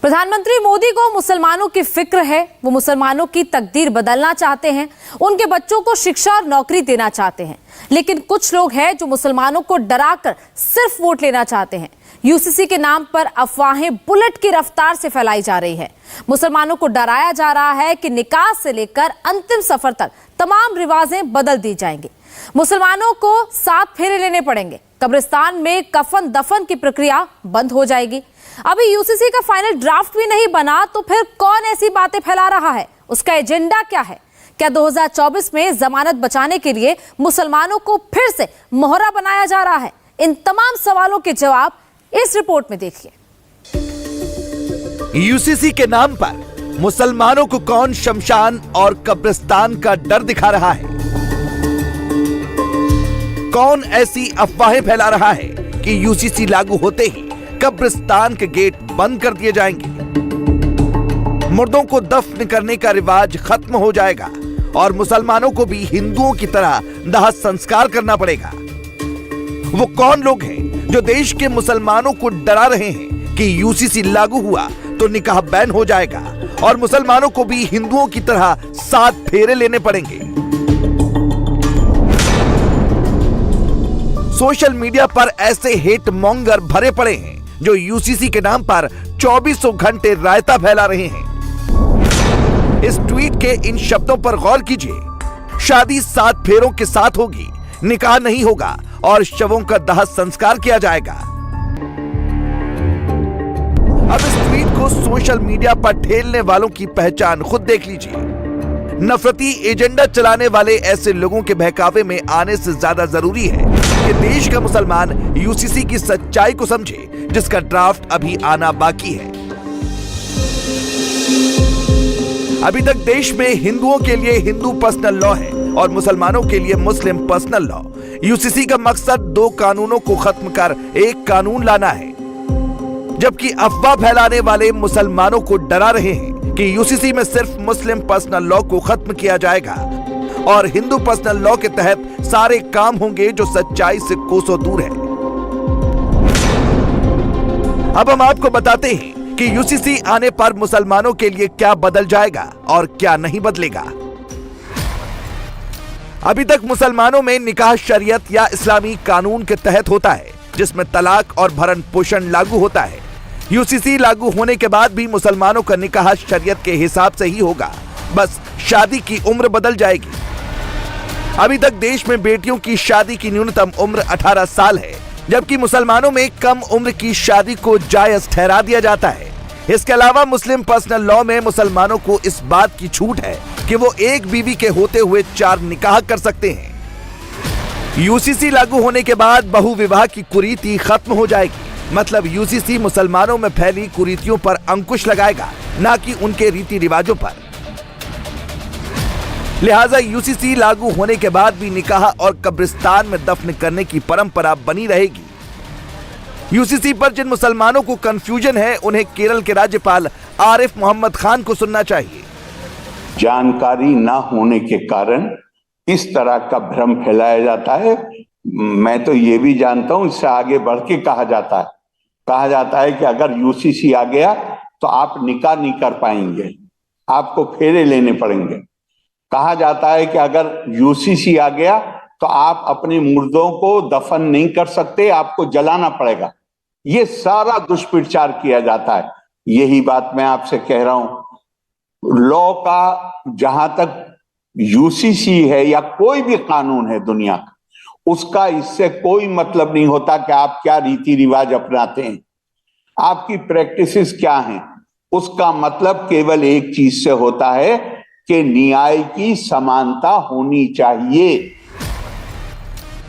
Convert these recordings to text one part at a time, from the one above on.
प्रधानमंत्री मोदी को मुसलमानों की फिक्र है। वो मुसलमानों की तकदीर बदलना चाहते हैं, उनके बच्चों को शिक्षा और नौकरी देना चाहते हैं। लेकिन कुछ लोग हैं जो मुसलमानों को डराकर सिर्फ वोट लेना चाहते हैं। यूसीसी के नाम पर अफवाहें बुलेट की रफ्तार से फैलाई जा रही है। मुसलमानों को डराया जा रहा है कि निकाह से लेकर अंतिम सफर तक तमाम रिवाजें बदल दी जाएंगी। मुसलमानों को 7 फेरे लेने पड़ेंगे। कब्रिस्तान में कफन दफन की प्रक्रिया बंद हो जाएगी। अभी यूसीसी का फाइनल ड्राफ्ट भी नहीं बना तो फिर कौन ऐसी बातें फैला रहा है? उसका एजेंडा क्या है? क्या 2024 में जमानत बचाने के लिए मुसलमानों को फिर से मोहरा बनाया जा रहा है? इन तमाम सवालों के जवाब इस रिपोर्ट में देखिए। यूसीसी के नाम पर मुसलमानों को कौन शमशान और कब्रिस्तान का डर दिखा रहा है? कौन ऐसी अफवाहें फैला रहा है कि यूसीसी लागू होते ही कब्रिस्तान के गेट बंद कर दिए जाएंगे, मुर्दों को दफन करने का रिवाज खत्म हो जाएगा और मुसलमानों को भी हिंदुओं की तरह दाह संस्कार करना पड़ेगा? वो कौन लोग हैं जो देश के मुसलमानों को डरा रहे हैं कि यूसीसी लागू हुआ तो निकाह बैन हो जाएगा और मुसलमानों को भी हिंदुओं की तरह 7 फेरे लेने पड़ेंगे? सोशल मीडिया पर ऐसे हेट मॉन्गर भरे पड़े हैं जो यूसीसी के नाम पर 2400 घंटे रायता फैला रहे हैं। इस ट्वीट के इन शब्दों पर गौर कीजिए। शादी 7 फेरों के साथ होगी, निकाह नहीं होगा और शवों का दाह संस्कार किया जाएगा। अब इस ट्वीट को सोशल मीडिया पर ठेलने वालों की पहचान खुद देख लीजिए। नफरती एजेंडा चलाने वाले ऐसे लोगों के बहकावे में आने से ज्यादा जरूरी है कि देश का मुसलमान यूसीसी की सच्चाई को समझे, जिसका ड्राफ्ट अभी आना बाकी है। अभी तक देश में हिंदुओं के लिए हिंदू पर्सनल लॉ है और मुसलमानों के लिए मुस्लिम पर्सनल लॉ। यूसीसी का मकसद 2 कानूनों को खत्म कर एक कानून लाना है, जबकि अफवाह फैलाने वाले मुसलमानों को डरा रहे हैं कि यूसीसी में सिर्फ मुस्लिम पर्सनल लॉ को खत्म किया जाएगा और हिंदू पर्सनल लॉ के तहत सारे काम होंगे, जो सच्चाई से कोसों दूर है। अब हम आपको बताते हैं कि यूसीसी आने पर मुसलमानों के लिए क्या बदल जाएगा और क्या नहीं बदलेगा। अभी तक मुसलमानों में निकाह शरीयत या इस्लामी कानून के तहत होता है, जिसमें तलाक और भरण पोषण लागू होता है। यूसीसी लागू होने के बाद भी मुसलमानों का निकाह शरीयत के हिसाब से ही होगा, बस शादी की उम्र बदल जाएगी। अभी तक देश में बेटियों की शादी की न्यूनतम उम्र 18 साल है, जबकि मुसलमानों में कम उम्र की शादी को जायज ठहरा दिया जाता है। इसके अलावा मुस्लिम पर्सनल लॉ में मुसलमानों को इस बात की छूट है कि वो एक बीवी के होते हुए 4 निकाह कर सकते हैं। यूसीसी लागू होने के बाद बहुविवाह की कुरीति खत्म हो जाएगी। मतलब यूसीसी मुसलमानों में फैली कुरीतियों पर अंकुश लगाएगा, ना कि उनके रीति रिवाजों पर। लिहाजा यूसीसी लागू होने के बाद भी निकाह और कब्रिस्तान में दफन करने की परंपरा बनी रहेगी। यूसीसी पर जिन मुसलमानों को कंफ्यूजन है, उन्हें केरल के राज्यपाल आरिफ मोहम्मद खान को सुनना चाहिए। जानकारी ना होने के कारण इस तरह का भ्रम फैलाया जाता है। मैं तो ये भी जानता हूं, इससे आगे बढ़ के कहा जाता है कि अगर यूसीसी आ गया तो आप निकाह नहीं कर पाएंगे, आपको फेरे लेने पड़ेंगे। कहा जाता है कि अगर यूसीसी आ गया तो आप अपने मुर्दों को दफन नहीं कर सकते, आपको जलाना पड़ेगा। ये सारा दुष्प्रचार किया जाता है। यही बात मैं आपसे कह रहा हूं। लॉ का जहां तक यूसीसी है या कोई भी कानून है दुनिया का, उसका इससे कोई मतलब नहीं होता कि आप क्या रीति रिवाज अपनाते हैं, आपकी प्रैक्टिसेस क्या हैं। उसका मतलब केवल एक चीज से होता है कि न्याय की समानता होनी चाहिए।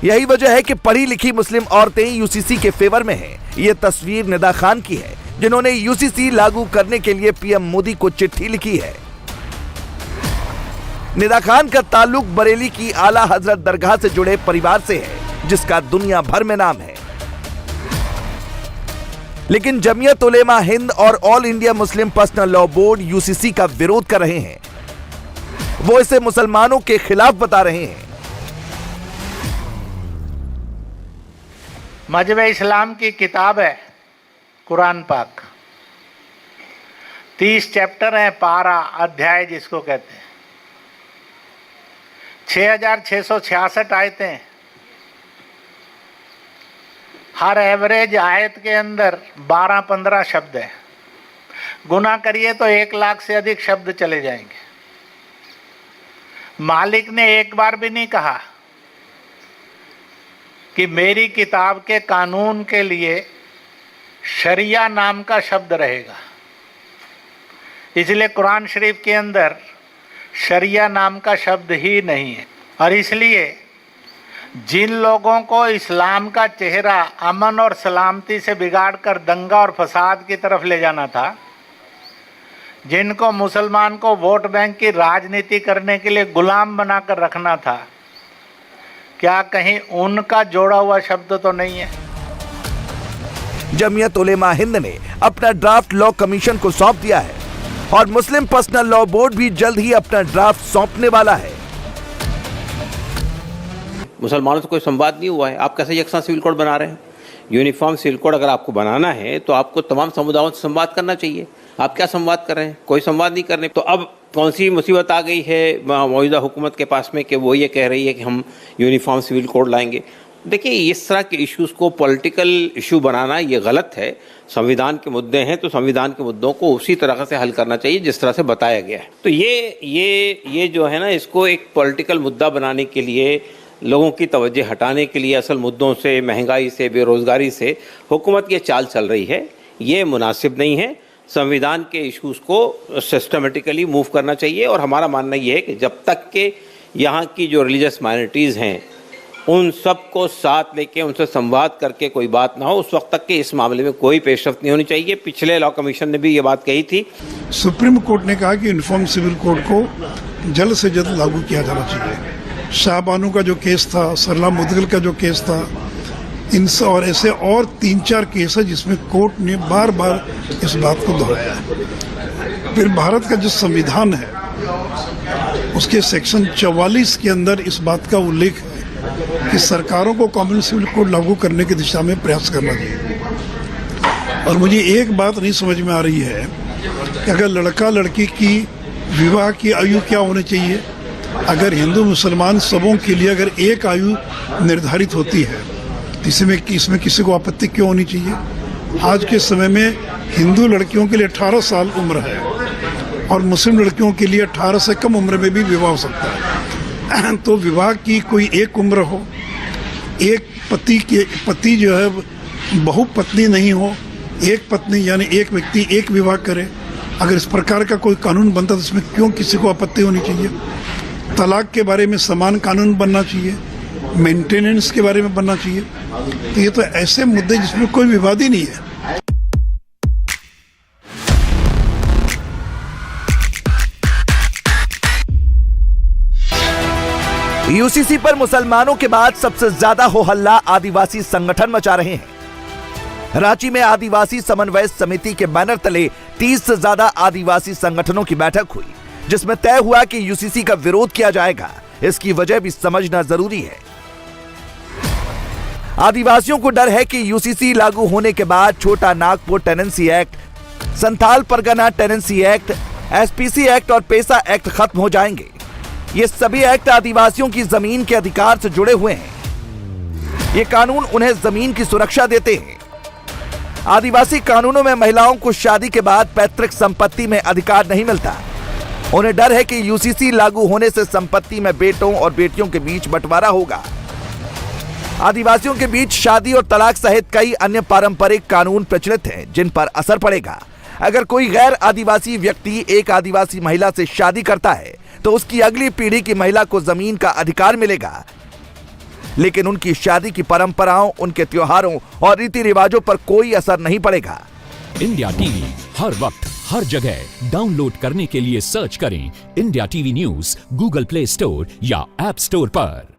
यही वजह है कि पढ़ी लिखी मुस्लिम औरतें यूसीसी के फेवर में हैं। ये तस्वीर निदा खान की है, जिन्होंने यूसीसी लागू करने के लिए पीएम मोदी को चिट्ठी लिखी है। निदा खान का ताल्लुक बरेली की आला हजरत दरगाह से जुड़े परिवार से है, जिसका दुनिया भर में नाम है। लेकिन जमीयत उलेमा हिंद और all India Muslim personal law board UCC का विरोध कर रहे हैं। वो इसे मुसलमानों के खिलाफ बता रहे हैं। मजहब इस्लाम की किताब है कुरान पाक। 30 चैप्टर हैं, पारा अध्याय जिसको कहते हैं, 6666 आयतें, हर एवरेज आयत के अंदर 12-15 शब्द हैं। गुना करिए तो 1 लाख से अधिक शब्द चले जाएंगे। मालिक ने एक बार भी नहीं कहा कि मेरी किताब के कानून के लिए शरिया नाम का शब्द रहेगा, इसलिए कुरान शरीफ के अंदर शरिया नाम का शब्द ही नहीं है। और इसलिए जिन लोगों को इस्लाम का चेहरा अमन और सलामती से बिगाड़कर दंगा और फसाद की तरफ ले जाना था, जिनको मुसलमान को वोट बैंक की राजनीति करने के लिए गुलाम बनाकर रखना था, क्या कहीं उनका जोड़ा हुआ शब्द तो नहीं है? जमीयत उलेमा हिंद ने अपना ड्राफ्ट लॉ कमीशन को सौंप दिया है और मुस्लिम पर्सनल लॉ बोर्ड भी जल्द ही अपना ड्राफ्ट सौंपने वाला है। मुसलमानों से कोई संवाद नहीं हुआ है, आप कैसे यकसा सिविल कोड बना रहे हैं? यूनिफॉर्म सिविल कोड अगर आपको बनाना है तो आपको तमाम समुदायों से संवाद करना चाहिए। आप क्या संवाद कर रहे हैं? कोई संवाद नहीं करने। तो अब कौन सी मुसीबत आ गई है मौजूदा हुकूमत के पास में कि वो ये कह रही है कि हम यूनिफॉर्म सिविल कोड लाएंगे? देखिए, इस तरह के इश्यूज़ को पॉलिटिकल इशू बनाना ये गलत है। संविधान के मुद्दे हैं तो संविधान के मुद्दों को उसी तरह से हल करना चाहिए जिस तरह से बताया गया है। तो ये जो है ना, इसको एक पॉलिटिकल मुद्दा बनाने के लिए, लोगों की तवज्जो हटाने के लिए असल मुद्दों से, महंगाई से, बेरोज़गारी से हुकूमत की चाल चल रही है, ये मुनासिब नहीं है। संविधान के इश्यूज़ को सिस्टमेटिकली मूव करना चाहिए। और हमारा मानना ये है कि जब तक के यहाँ की जो रिलीजियस माइनॉरिटीज़ हैं उन सबको साथ लेके उनसे संवाद करके कोई बात ना हो, उस वक्त तक के इस मामले में कोई पेशरफ्त नहीं होनी चाहिए। पिछले लॉ कमीशन ने भी ये बात कही थी। सुप्रीम कोर्ट ने कहा कि यूनिफॉर्म सिविल कोड को जल्द से जल्द लागू किया जाना चाहिए। शाहबानू का जो केस था, सरला मुदगल का जो केस था, इन और ऐसे और 3-4 केस है जिसमें कोर्ट ने बार बार इस बात को दोहराया है। फिर भारत का जो संविधान है उसके सेक्शन 44 के अंदर इस बात का उल्लेख है कि सरकारों को कॉमन सिविल कोड लागू करने की दिशा में प्रयास करना चाहिए। और मुझे एक बात नहीं समझ में आ रही है कि अगर लड़का लड़की की विवाह की आयु क्या होनी चाहिए, अगर हिंदू मुसलमान सबों के लिए अगर एक आयु निर्धारित होती है तो इसमें किसी को आपत्ति क्यों होनी चाहिए? आज के समय में हिंदू लड़कियों के लिए 18 साल उम्र है और मुस्लिम लड़कियों के लिए 18 से कम उम्र में भी विवाह हो सकता है। तो विवाह की कोई एक उम्र हो, एक पति जो है बहुपत्नी नहीं हो, एक पत्नी यानी एक व्यक्ति एक विवाह करे। अगर इस प्रकार का कोई कानून बनता तो इसमें क्यों किसी को आपत्ति होनी चाहिए? तलाक के बारे में समान कानून बनना चाहिए, मेंटेनेंस के बारे में बनना चाहिए। तो ये तो ऐसे मुद्दे जिसमें कोई विवाद ही नहीं है। यूसीसी पर मुसलमानों के बाद सबसे ज्यादा हो हल्ला आदिवासी संगठन मचा रहे हैं। रांची में आदिवासी समन्वय समिति के बैनर तले 30 से ज्यादा आदिवासी संगठनों की बैठक हुई, जिसमें तय हुआ कि यूसीसी का विरोध किया जाएगा। इसकी वजह भी समझना जरूरी है। आदिवासियों को डर है कि यूसीसी लागू होने के बाद छोटा Nagpur tenancy act, Santhal Pargana tenancy act, SPC act और पेसा एक्ट खत्म हो जाएंगे। ये सभी एक्ट आदिवासियों की जमीन के अधिकार से जुड़े हुए हैं। ये कानून उन्हें जमीन की सुरक्षा देते हैं। आदिवासी कानूनों में महिलाओं को शादी के बाद पैतृक संपत्ति में अधिकार नहीं मिलता। उन्हें डर है कि यूसीसी लागू होने से संपत्ति में बेटों और बेटियों के बीच बंटवारा होगा। आदिवासियों के बीच शादी और तलाक सहित कई अन्य पारंपरिक कानून प्रचलित हैं, जिन पर असर पड़ेगा। अगर कोई गैर आदिवासी व्यक्ति एक आदिवासी महिला से शादी करता है तो उसकी अगली पीढ़ी की महिला को जमीन का अधिकार मिलेगा, लेकिन उनकी शादी की परंपराओं, उनके त्योहारों और रीति रिवाजों पर कोई असर नहीं पड़ेगा। इंडिया टीवी हर वक्त हर जगह डाउनलोड करने के लिए सर्च करें India TV news Google play store या ऐप स्टोर पर।